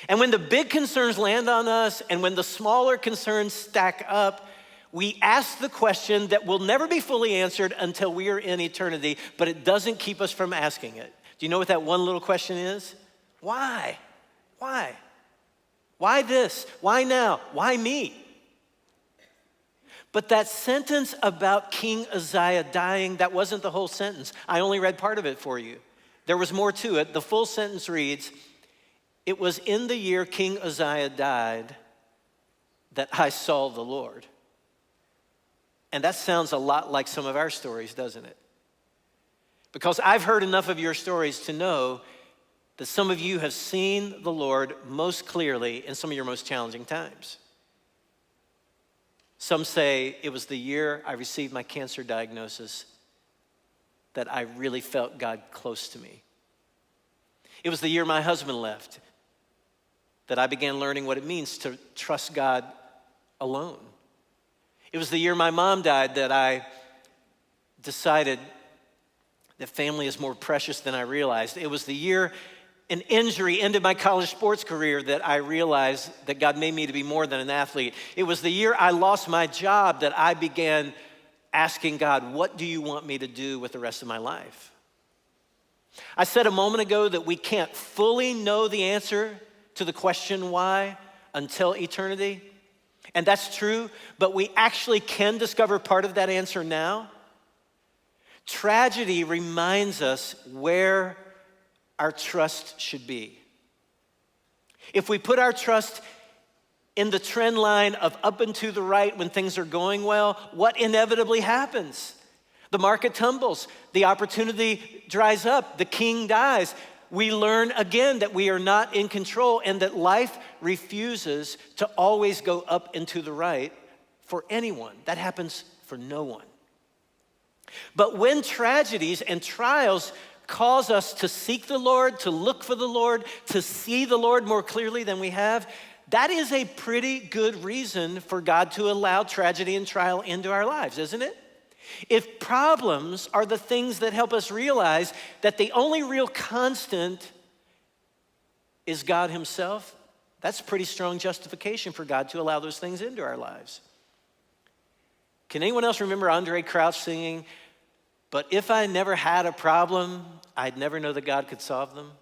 And when the big concerns land on us and when the smaller concerns stack up, we ask the question that will never be fully answered until we are in eternity, but it doesn't keep us from asking it. Do you know what that one little question is? Why? Why? Why this? Why now? Why me? But that sentence about King Uzziah dying, that wasn't the whole sentence. I only read part of it for you. There was more to it. The full sentence reads, "It was in the year King Uzziah died that I saw the Lord." And that sounds a lot like some of our stories, doesn't it? Because I've heard enough of your stories to know that some of you have seen the Lord most clearly in some of your most challenging times. Some say it was the year I received my cancer diagnosis that I really felt God close to me. It was the year my husband left that I began learning what it means to trust God alone. It was the year my mom died that I decided that family is more precious than I realized. It was the year an injury ended my college sports career that I realized that God made me to be more than an athlete. It was the year I lost my job that I began asking God, what do you want me to do with the rest of my life? I said a moment ago that we can't fully know the answer to the question why until eternity. And that's true, but we actually can discover part of that answer now. Tragedy reminds us where our trust should be. If we put our trust in the trend line of up and to the right when things are going well, what inevitably happens? The market tumbles, the opportunity dries up, the king dies. We learn again that we are not in control and that life refuses to always go up and to the right for anyone. That happens for no one. But when tragedies and trials cause us to seek the Lord, to look for the Lord, to see the Lord more clearly than we have, that is a pretty good reason for God to allow tragedy and trial into our lives, isn't it? If problems are the things that help us realize that the only real constant is God himself, that's pretty strong justification for God to allow those things into our lives. Can anyone else remember Andre Crouch singing, "But if I never had a problem, I'd never know that God could solve them"?